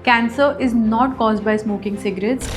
Cancer is not caused by smoking cigarettes.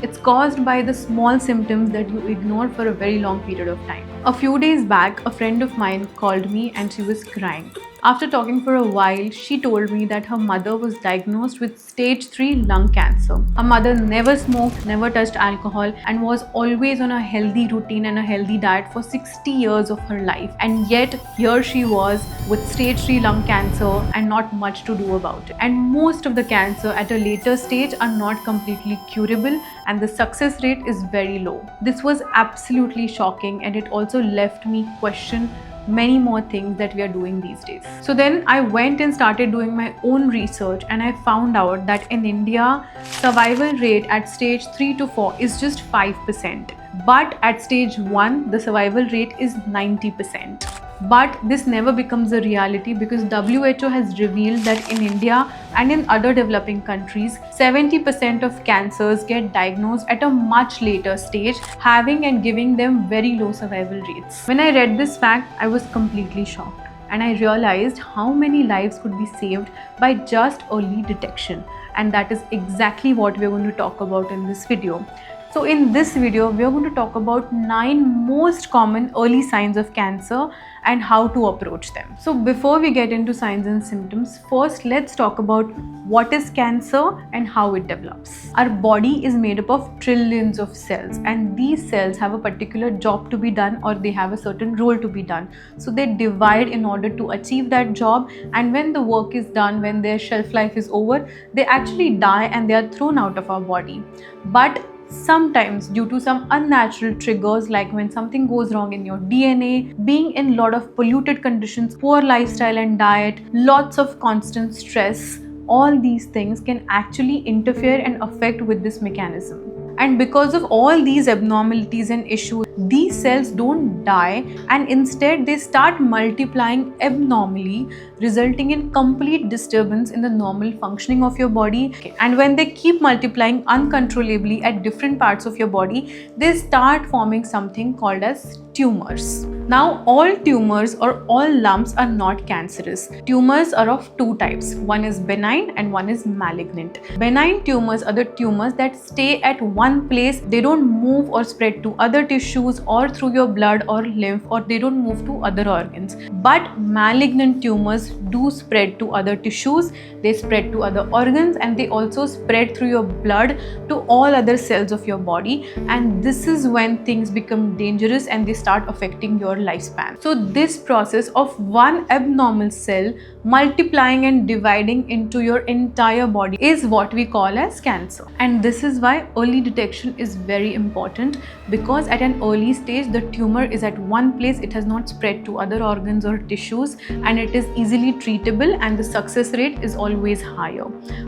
It's caused by the small symptoms that you ignore for a very long period of time. A few days back, a friend of mine called me and she was crying. After talking for a while, she told me that her mother was diagnosed with stage 3 lung cancer. Her mother never smoked, never touched alcohol, and was always on a healthy routine and a healthy diet for 60 years of her life. And yet, here she was with stage 3 lung cancer and not much to do about it. And most of the cancer at a later stage are not completely curable, and the success rate is very low. This was absolutely shocking, and it also left me question many more things that we are doing these days. So then I went and started doing my own research, and I found out that in India, survival rate at stage 3 to 4 is just 5%. But at stage 1, the survival rate is 90%. But this never becomes a reality because WHO has revealed that in India and in other developing countries, 70% of cancers get diagnosed at a much later stage, having and giving them very low survival rates. When I read this fact, I was completely shocked, and I realized how many lives could be saved by just early detection. And that is exactly what we're going to talk about in this video. So in this video, we are going to talk about 9 most common early signs of cancer and how to approach them. So before we get into signs and symptoms, first let's talk about what is cancer and how it develops. Our body is made up of trillions of cells, and these cells have a particular job to be done, or they have a certain role to be done. So they divide in order to achieve that job, and when the work is done, when their shelf life is over, they actually die and they are thrown out of our body. But sometimes due to some unnatural triggers, like when something goes wrong in your DNA, being in a lot of polluted conditions, poor lifestyle and diet, lots of constant stress, all these things can actually interfere and affect with this mechanism. And because of all these abnormalities and issues, these cells don't die, and instead they start multiplying abnormally, resulting in complete disturbance in the normal functioning of your body. And when they keep multiplying uncontrollably at different parts of your body, they start forming something called as tumors. Now, all tumors or all lumps are not cancerous. Tumors are of 2 types. One is benign and one is malignant. Benign tumors are the tumors that stay at one place. They don't move or spread to other tissues or through your blood or lymph, or they don't move to other organs. But malignant tumors do spread to other tissues, they spread to other organs, and they also spread through your blood to all other cells of your body. And this is when things become dangerous and they start affecting your lifespan. So this process of one abnormal cell multiplying and dividing into your entire body is what we call as cancer. And this is why early detection is very important, because at an early stage the tumor is at one place, it has not spread to other organs or tissues, and it is easily treatable, and the success rate is always higher,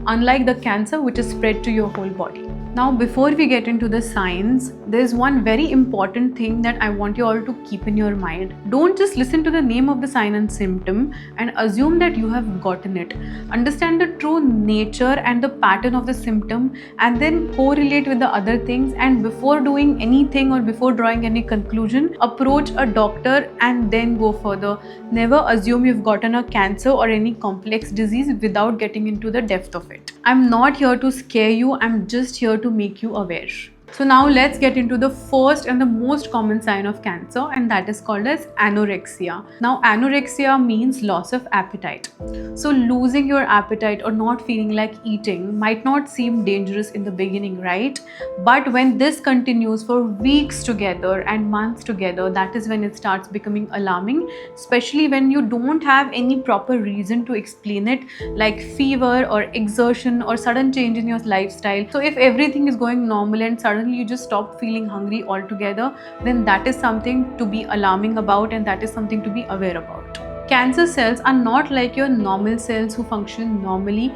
unlike the cancer which is spread to your whole body. Now, before we get into the signs, there's one very important thing that I want you all to keep in your mind. Don't just listen to the name of the sign and symptom and assume that you have gotten it. Understand the true nature and the pattern of the symptom, and then correlate with the other things. And before doing anything or before drawing any conclusion, approach a doctor and then go further. Never assume you've gotten a cancer or any complex disease without getting into the depth of it. I'm not here to scare you, I'm just here to make you aware. So now let's get into the first and the most common sign of cancer, and that is called as anorexia. Now, anorexia means loss of appetite. So losing your appetite or not feeling like eating might not seem dangerous in the beginning, right? But when this continues for weeks together and months together, that is when it starts becoming alarming, especially when you don't have any proper reason to explain it, like fever or exertion or sudden change in your lifestyle. So if everything is going normal and suddenly you just stop feeling hungry altogether, then that is something to be alarming about, and that is something to be aware about. Cancer cells are not like your normal cells who function normally.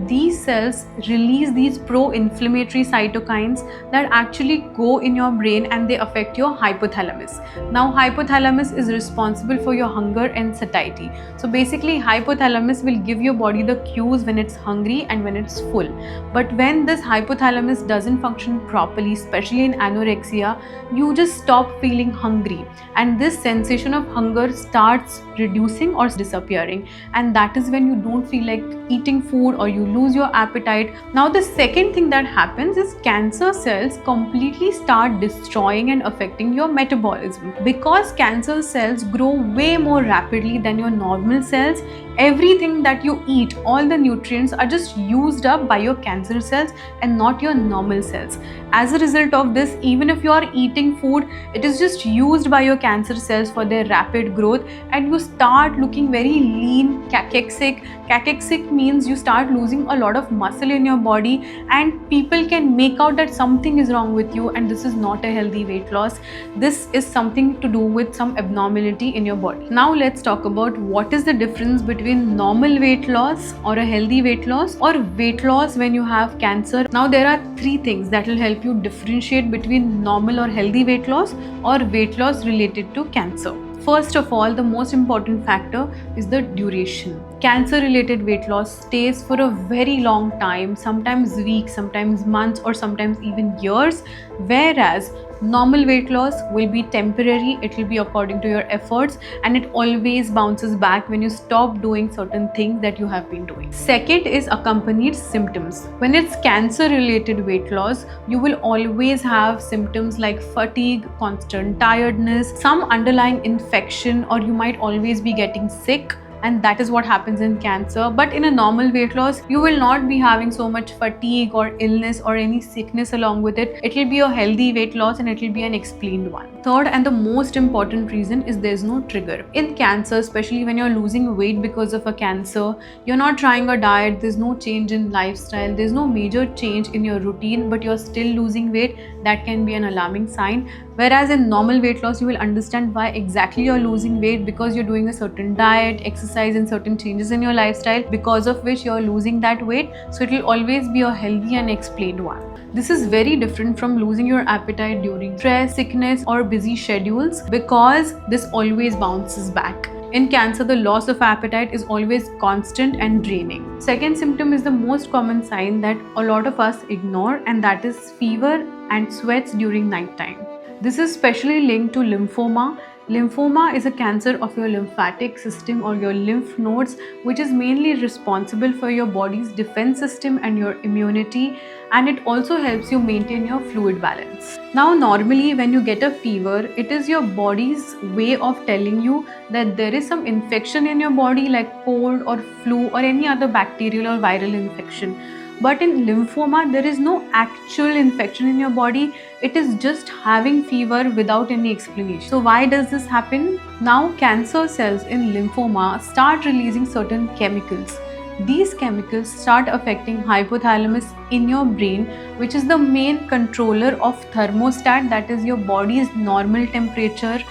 These cells release these pro-inflammatory cytokines that actually go in your brain and they affect your hypothalamus. Now, hypothalamus is responsible for your hunger and satiety. So basically, hypothalamus will give your body the cues when it's hungry and when it's full. But when this hypothalamus doesn't function properly, especially in anorexia, you just stop feeling hungry, and this sensation of hunger starts reducing reducing or disappearing, and that is when you don't feel like eating food or you lose your appetite. Now the second thing that happens is cancer cells completely start destroying and affecting your metabolism. Because cancer cells grow way more rapidly than your normal cells, everything that you eat, all the nutrients are just used up by your cancer cells and not your normal cells. As a result of this, even if you are eating food, it is just used by your cancer cells for their rapid growth, and you start looking very lean, cachexic. Cachexic means you start losing a lot of muscle in your body, and people can make out that something is wrong with you, and this is not a healthy weight loss. This is something to do with some abnormality in your body. Now let's talk about what is the difference between normal weight loss or a healthy weight loss or weight loss when you have cancer. Now there are three things that will help you differentiate between normal or healthy weight loss or weight loss related to cancer. First of all, the most important factor is the duration. Cancer related weight loss stays for a very long time, sometimes weeks, sometimes months, or sometimes even years, whereas normal weight loss will be temporary. It will be according to your efforts, and it always bounces back when you stop doing certain things that you have been doing. Second is accompanied symptoms. When it's cancer related weight loss, you will always have symptoms like fatigue, constant tiredness, some underlying infection, or you might always be getting sick. And that is what happens in cancer. But in a normal weight loss, you will not be having so much fatigue or illness or any sickness along with it. It will be a healthy weight loss, and it will be an explained one. Third and the most important reason is there's no trigger. In cancer, especially when you're losing weight because of a cancer, you're not trying a diet, there's no change in lifestyle, there's no major change in your routine, but you're still losing weight. That can be an alarming sign. Whereas in normal weight loss, you will understand why exactly you're losing weight, because you're doing a certain diet, exercise, and certain changes in your lifestyle, because of which you're losing that weight. So it will always be a healthy and explained one. This is very different from losing your appetite during stress, sickness, or busy schedules, because this always bounces back. In cancer, the loss of appetite is always constant and draining. Second symptom is the most common sign that a lot of us ignore, and that is fever and sweats during nighttime. This is especially linked to lymphoma. Lymphoma is a cancer of your lymphatic system or your lymph nodes, which is mainly responsible for your body's defense system and your immunity, and it also helps you maintain your fluid balance. Now, normally when you get a fever, it is your body's way of telling you that there is some infection in your body, like cold or flu or any other bacterial or viral infection. But in lymphoma, there is no actual infection in your body. It is just having fever without any explanation. So why does this happen? Now, cancer cells in lymphoma start releasing certain chemicals. These chemicals start affecting hypothalamus in your brain, which is the main controller of thermostat, that is your body's normal temperature.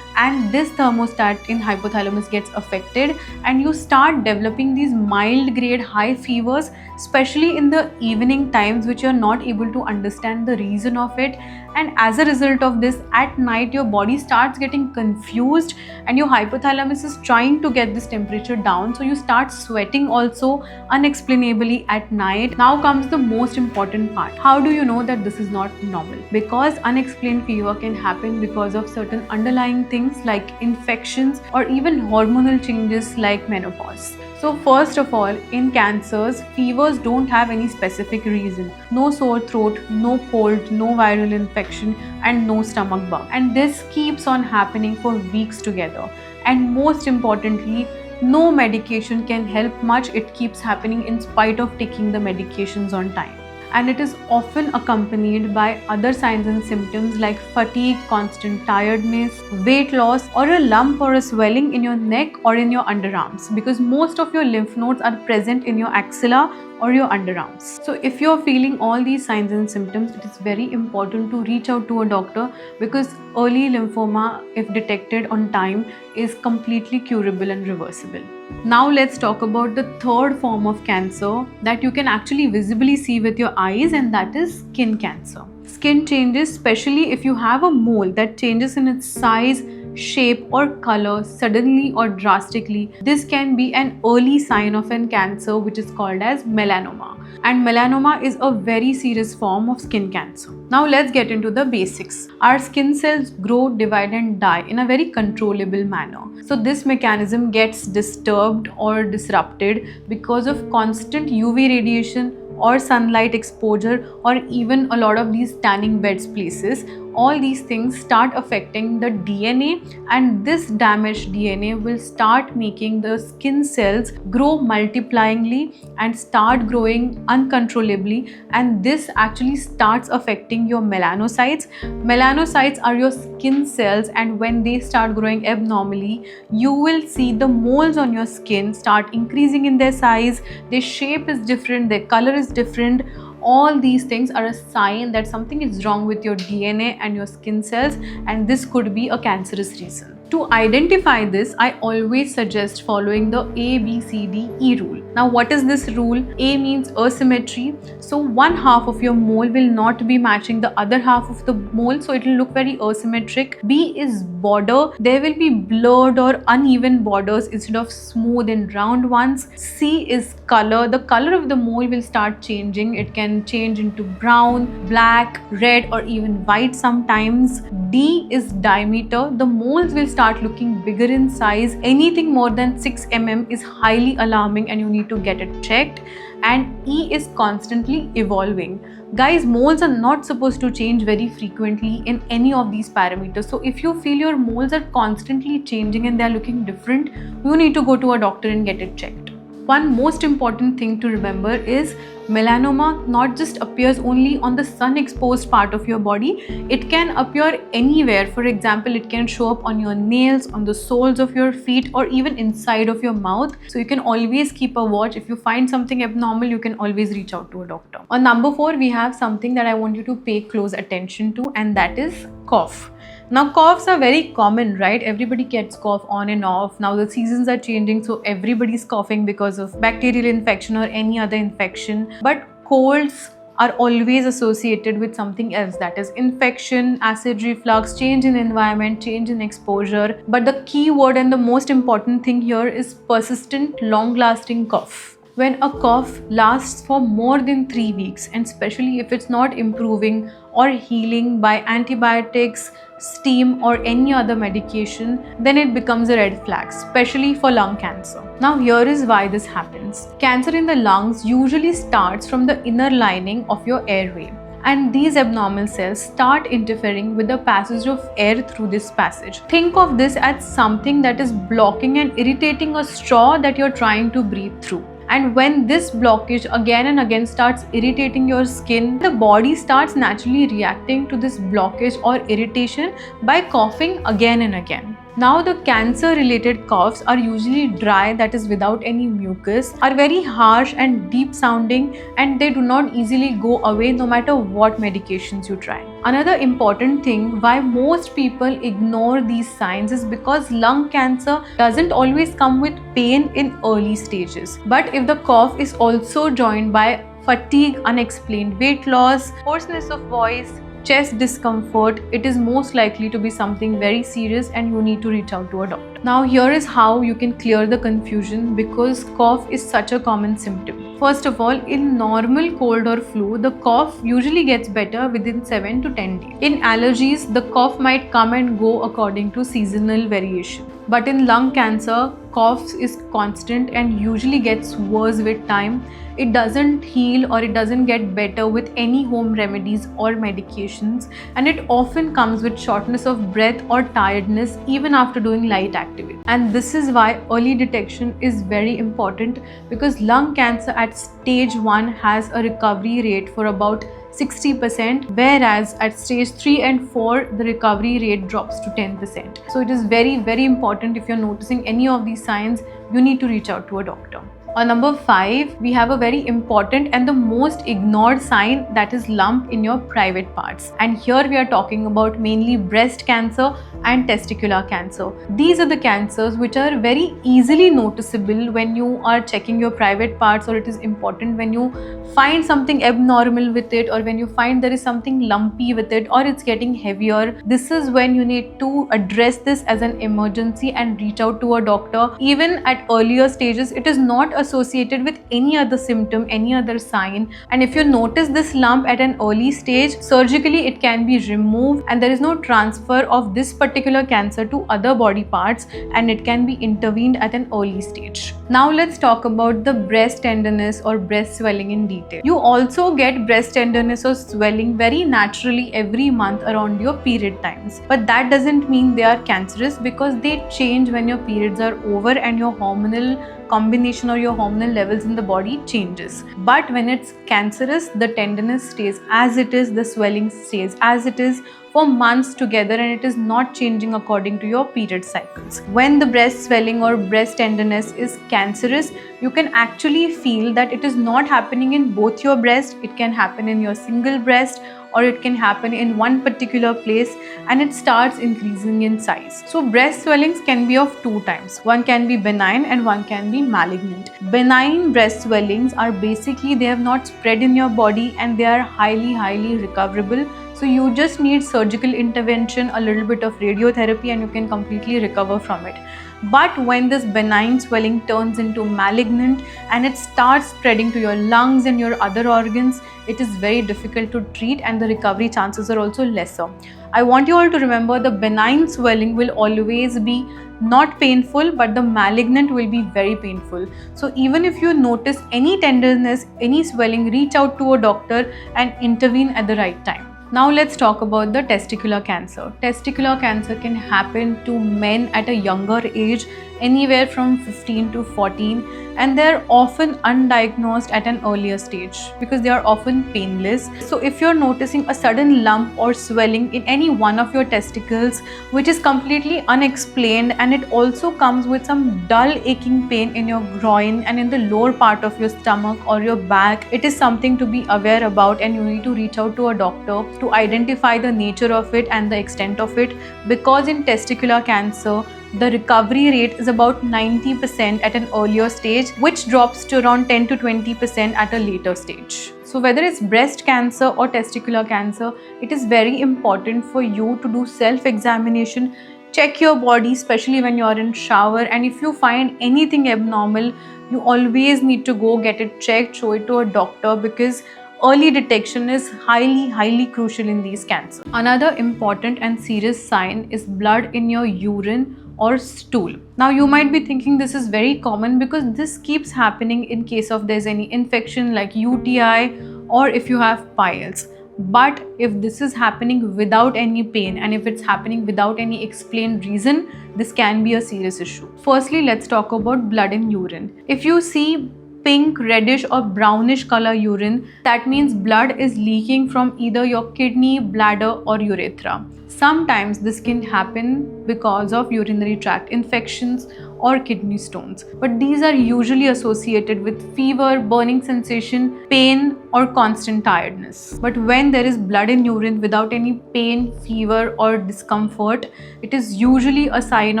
And this thermostat in hypothalamus gets affected, and you start developing these mild grade high fevers, especially in the evening times, which you're not able to understand the reason of it. And as a result of this, at night your body starts getting confused, and your hypothalamus is trying to get this temperature down, so you start sweating also unexplainably at night. Now comes the most important part. How do you know that this is not normal? Because unexplained fever can happen because of certain underlying things like infections or even hormonal changes like menopause. So first of all, in cancers, fevers don't have any specific reason. No sore throat, no cold, no viral infection, and no stomach bug. And this keeps on happening for weeks together. And most importantly, no medication can help much. It keeps happening in spite of taking the medications on time. And it is often accompanied by other signs and symptoms like fatigue, constant tiredness, weight loss, or a lump or a swelling in your neck or in your underarms, because most of your lymph nodes are present in your axilla or your underarms. So if you're feeling all these signs and symptoms, it is very important to reach out to a doctor, because early lymphoma, if detected on time, is completely curable and reversible. Now let's talk about the third form of cancer that you can actually visibly see with your eyes, and that is skin cancer. Skin changes, especially if you have a mole that changes in its size, shape or color suddenly or drastically, this can be an early sign of an cancer which is called as melanoma. And melanoma is a very serious form of skin cancer. Now let's get into the basics. Our skin cells grow, divide and die in a very controllable manner. So this mechanism gets disturbed or disrupted because of constant UV radiation or sunlight exposure, or even a lot of these tanning beds places. All these things start affecting the DNA, and this damaged DNA will start making the skin cells grow multiplyingly and start growing uncontrollably, and this actually starts affecting your melanocytes. Melanocytes are your skin cells, and when they start growing abnormally, you will see the moles on your skin start increasing in their size, their shape is different, their color is different. All these things are a sign that something is wrong with your DNA and your skin cells, and this could be a cancerous reason. To identify this, I always suggest following the ABCDE rule. Now, what is this rule? A means asymmetry. So one half of your mole will not be matching the other half of the mole, so it will look very asymmetric. B is border. There will be blurred or uneven borders instead of smooth and round ones. C is color. The color of the mole will start changing. It can change into brown, black, red, or even white sometimes. D is diameter. The moles will start looking bigger in size. Anything more than 6 mm is highly alarming and you need to get it checked. And E is constantly evolving. Guys, moles are not supposed to change very frequently in any of these parameters. So if you feel your moles are constantly changing and they are looking different, you need to go to a doctor and get it checked. One most important thing to remember is melanoma not just appears only on the sun exposed part of your body, it can appear anywhere. For example, it can show up on your nails, on the soles of your feet, or even inside of your mouth. So you can always keep a watch. If you find something abnormal, you can always reach out to a doctor. On number 4, we have something that I want you to pay close attention to, and that is cough. Now, coughs are very common, right? Everybody gets cough on and off. Now the seasons are changing, so everybody's coughing because of bacterial infection or any other infection. But colds are always associated with something else, that is infection, acid reflux, change in environment, change in exposure. But the key word and the most important thing here is persistent, long-lasting cough. When a cough lasts for more than 3 weeks, and especially if it's not improving or healing by antibiotics, steam, or any other medication, then it becomes a red flag, especially for lung cancer. Now here is why this happens. Cancer in the lungs usually starts from the inner lining of your airway, and these abnormal cells start interfering with the passage of air through this passage. Think of this as something that is blocking and irritating a straw that you're trying to breathe through. And when this blockage again and again starts irritating your skin, the body starts naturally reacting to this blockage or irritation by coughing again and again. Now the cancer related coughs are usually dry, that is without any mucus, are very harsh and deep sounding, and they do not easily go away no matter what medications you try. Another important thing why most people ignore these signs is because lung cancer doesn't always come with pain in early stages. But if the cough is also joined by fatigue, unexplained weight loss, hoarseness of voice, chest discomfort, it is most likely to be something very serious and you need to reach out to a doctor. Now here is how you can clear the confusion, because cough is such a common symptom. First of all, in normal cold or flu, the cough usually gets better within 7 to 10 days. In allergies, the cough might come and go according to seasonal variation. But in lung cancer, cough is constant and usually gets worse with time. It doesn't heal or it doesn't get better with any home remedies or medications, and it often comes with shortness of breath or tiredness even after doing light activity. And this is why early detection is very important, because lung cancer at stage 1 has a recovery rate for about 60%, whereas at stage 3 and 4 the recovery rate drops to 10%. So it is very, very important. If you're noticing any of these signs, you need to reach out to a doctor. Number 5, we have a very important and the most ignored sign, that is lump in your private parts. And here we are talking about mainly breast cancer and testicular cancer. These are the cancers which are very easily noticeable when you are checking your private parts, or it is important when you find something abnormal with it, or when you find there is something lumpy with it, or it's getting heavier. This is when you need to address this as an emergency and reach out to a doctor. Even at earlier stages, it is not associated with any other symptom, any other sign. And if you notice this lump at an early stage, surgically it can be removed and there is no transfer of this particular cancer to other body parts, and it can be intervened at an early stage. Now let's talk about the breast tenderness or breast swelling in detail. You also get breast tenderness or swelling very naturally every month around your period times, but that doesn't mean they are cancerous, because they change when your periods are over and your hormonal combination or your hormonal levels in the body changes. But when it's cancerous, the tenderness stays as it is, the swelling stays as it is for months together, and it is not changing according to your period cycles. When the breast swelling or breast tenderness is cancerous, you can actually feel that it is not happening in both your breast. It can happen in your single breast, or it can happen in one particular place, and it starts increasing in size. So breast swellings can be of two types. One can be benign and one can be malignant. Benign breast swellings are basically, they have not spread in your body and they are highly recoverable. So you just need surgical intervention, a little bit of radiotherapy, and you can completely recover from it. But when this benign swelling turns into malignant and it starts spreading to your lungs and your other organs, it is very difficult to treat and the recovery chances are also lesser. I want you all to remember, the benign swelling will always be not painful, but the malignant will be very painful. So even if you notice any tenderness, any swelling, reach out to a doctor and intervene at the right time. Now let's talk about the testicular cancer. Testicular cancer can happen to men at a younger age, anywhere from 15 to 14, and they're often undiagnosed at an earlier stage because they are often painless. So if you're noticing a sudden lump or swelling in any one of your testicles which is completely unexplained, and it also comes with some dull aching pain in your groin and in the lower part of your stomach or your back, it is something to be aware about, and you need to reach out to a doctor to identify the nature of it and the extent of it, because in testicular cancer the recovery rate is about 90% at an earlier stage, which drops to around 10 to 20% at a later stage. So whether it's breast cancer or testicular cancer, it is very important for you to do self-examination. Check your body, especially when you're in shower, and if you find anything abnormal, you always need to go get it checked, show it to a doctor, because early detection is highly crucial in these cancers. Another important and serious sign is blood in your urine or stool. Now you might be thinking this is very common because this keeps happening in case of there's any infection like UTI or if you have piles. But if this is happening without any pain and if it's happening without any explained reason, this can be a serious issue. Firstly, let's talk about blood in urine. If you see pink, reddish or brownish color urine, that means blood is leaking from either your kidney, bladder or urethra. Sometimes this can happen because of urinary tract infections or kidney stones, but these are usually associated with fever, burning sensation, pain or constant tiredness. But when there is blood in urine without any pain, fever or discomfort, it is usually a sign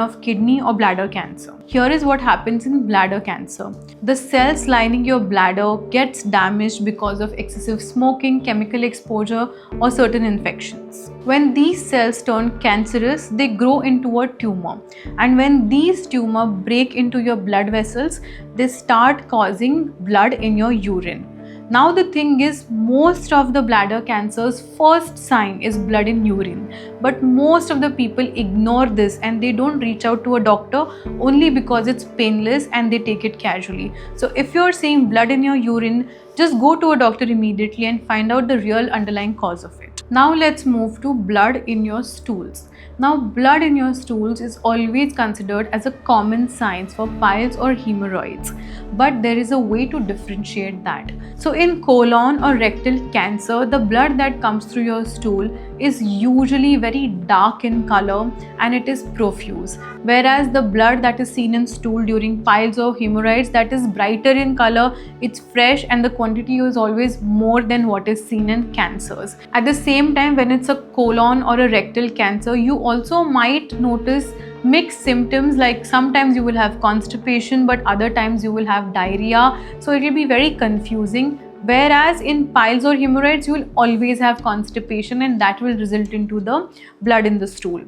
of kidney or bladder cancer. Here is what happens in bladder cancer. The cells lining your bladder gets damaged because of excessive smoking, chemical exposure or certain infections. When these cells turn cancerous, they grow into a tumor, and when these tumors break into your blood vessels, they start causing blood in your urine. Now the thing is, most of the bladder cancer's first sign is blood in urine, but most of the people ignore this and they don't reach out to a doctor only because it's painless and they take it casually. So if you're seeing blood in your urine, Just go to a doctor immediately and find out the real underlying cause of it. Now let's move to blood in your stools. Now, blood in your stools is always considered as a common sign for piles or hemorrhoids, but there is a way to differentiate that. So in colon or rectal cancer, the blood that comes through your stool is usually very dark in color and it is profuse, whereas the blood that is seen in stool during piles or hemorrhoids, that is brighter in color, it's fresh, and the quantity is always more than what is seen in cancers. At the same time, when it's a colon or a rectal cancer, you also might notice mixed symptoms, like sometimes you will have constipation but other times you will have diarrhea, so it will be very confusing. Whereas in piles or hemorrhoids, you will always have constipation and that will result into the blood in the stool.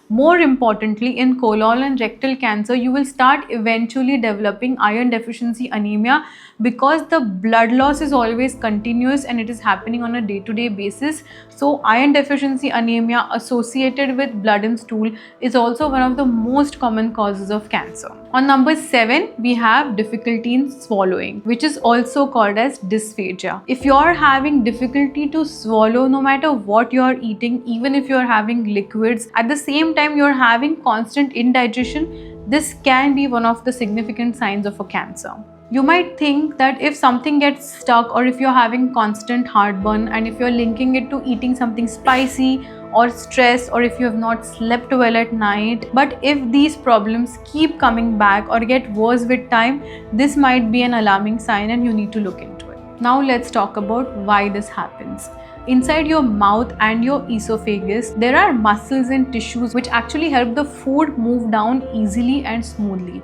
More importantly, in colon and rectal cancer, you will start eventually developing iron deficiency anemia, because the blood loss is always continuous and it is happening on a day-to-day basis. So iron deficiency anemia associated with blood in stool is also one of the most common causes of cancer. On number 7, we have difficulty in swallowing, which is also called as dysphagia. If you are having difficulty to swallow no matter what you are eating, even if you are having liquids, at the same time you are having constant indigestion, this can be one of the significant signs of a cancer. You might think that if something gets stuck, or if you're having constant heartburn, and if you're linking it to eating something spicy or stress, or if you have not slept well at night, but if these problems keep coming back or get worse with time, this might be an alarming sign and you need to look into it. Now let's talk about why this happens. Inside your mouth and your esophagus, there are muscles and tissues which actually help the food move down easily and smoothly.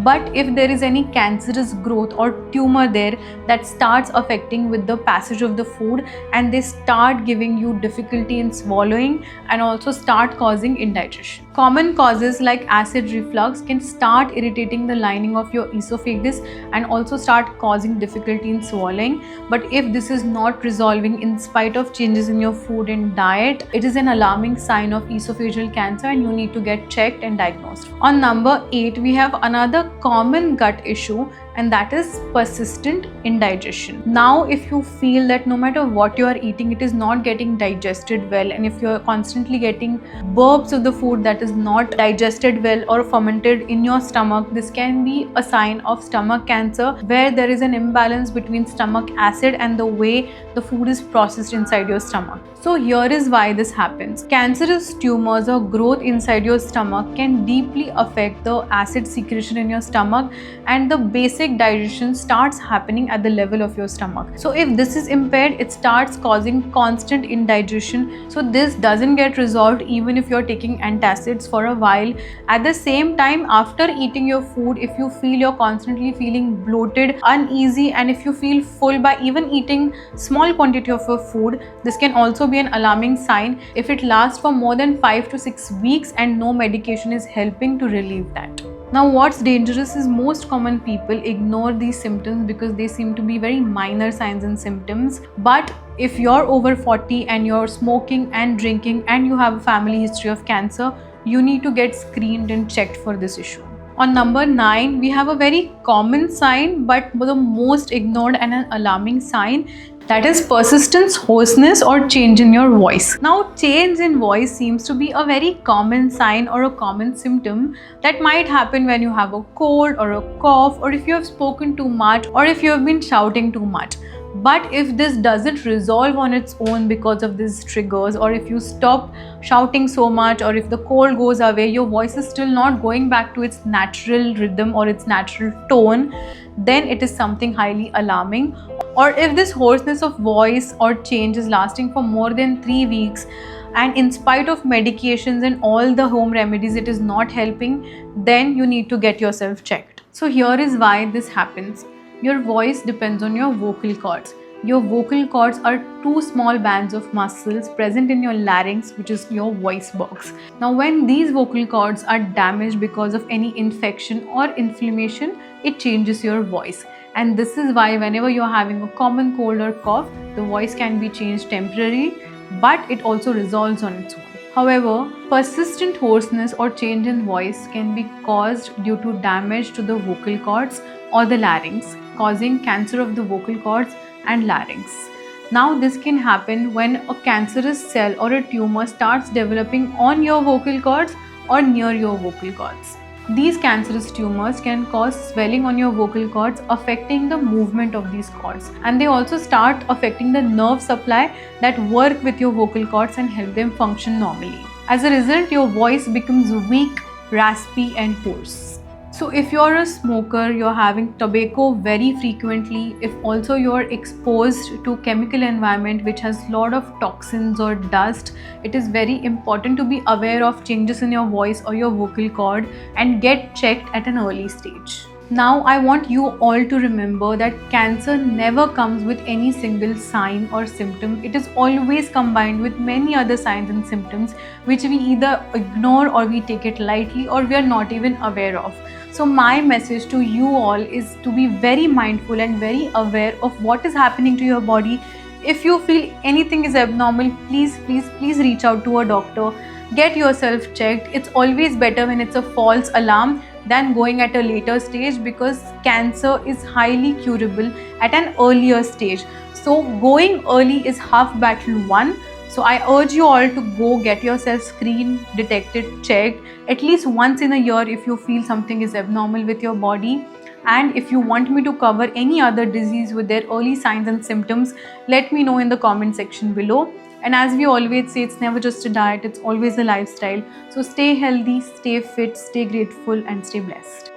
But if there is any cancerous growth or tumor there, that starts affecting with the passage of the food, and they start giving you difficulty in swallowing and also start causing indigestion. Common causes like acid reflux can start irritating the lining of your esophagus and also start causing difficulty in swallowing. But if this is not resolving in spite of changes in your food and diet, it is an alarming sign of esophageal cancer and you need to get checked and diagnosed. On number 8, we have another common gut issue, and that is persistent indigestion. Now, if you feel that no matter what you are eating, it is not getting digested well, and if you are constantly getting burps of the food that is not digested well or fermented in your stomach, this can be a sign of stomach cancer, where there is an imbalance between stomach acid and the way the food is processed inside your stomach. So here is why this happens. Cancerous tumors or growth inside your stomach can deeply affect the acid secretion in your stomach, and the basic digestion starts happening at the level of your stomach. So if this is impaired, it starts causing constant indigestion. So this doesn't get resolved even if you're taking antacids for a while. At the same time, after eating your food, if you feel you're constantly feeling bloated, uneasy, and if you feel full by even eating small quantity of your food, this can also be an alarming sign if it lasts for more than 5 to 6 weeks and no medication is helping to relieve that. Now, what's dangerous is most common people ignore these symptoms because they seem to be very minor signs and symptoms. But if you're over 40 and you're smoking and drinking and you have a family history of cancer, you need to get screened and checked for this issue. On number 9, we have a very common sign but the most ignored and an alarming sign, that is persistent hoarseness or change in your voice. Now, change in voice seems to be a very common sign or a common symptom that might happen when you have a cold or a cough, or if you have spoken too much, or if you have been shouting too much. But if this doesn't resolve on its own because of these triggers, or if you stop shouting so much, or if the cold goes away, your voice is still not going back to its natural rhythm or its natural tone, then it is something highly alarming. Or if this hoarseness of voice or change is lasting for more than 3 weeks, and in spite of medications and all the home remedies it is not helping, then you need to get yourself checked. So here is why this happens. Your voice depends on your vocal cords. Your vocal cords are 2 small bands of muscles present in your larynx, which is your voice box. Now, when these vocal cords are damaged because of any infection or inflammation, it changes your voice. And this is why whenever you're having a common cold or cough, the voice can be changed temporarily, but it also resolves on its own. However, persistent hoarseness or change in voice can be caused due to damage to the vocal cords or the larynx, causing cancer of the vocal cords and larynx. Now, this can happen when a cancerous cell or a tumor starts developing on your vocal cords or near your vocal cords. These cancerous tumors can cause swelling on your vocal cords, affecting the movement of these cords, and they also start affecting the nerve supply that work with your vocal cords and help them function normally. As a result, your voice becomes weak, raspy, and hoarse. So if you're a smoker, you're having tobacco very frequently, if also you're exposed to chemical environment which has lot of toxins or dust, it is very important to be aware of changes in your voice or your vocal cord and get checked at an early stage. Now, I want you all to remember that cancer never comes with any single sign or symptom. It is always combined with many other signs and symptoms which we either ignore or we take it lightly or we are not even aware of. So my message to you all is to be very mindful and very aware of what is happening to your body. If you feel anything is abnormal, please reach out to a doctor. Get yourself checked. It's always better when it's a false alarm than going at a later stage, because cancer is highly curable at an earlier stage. So going early is half battle won. So I urge you all to go get yourself screened, detected, checked at least once in a year if you feel something is abnormal with your body. And if you want me to cover any other disease with their early signs and symptoms, let me know in the comment section below. And as we always say, it's never just a diet, it's always a lifestyle. So stay healthy, stay fit, stay grateful, and stay blessed.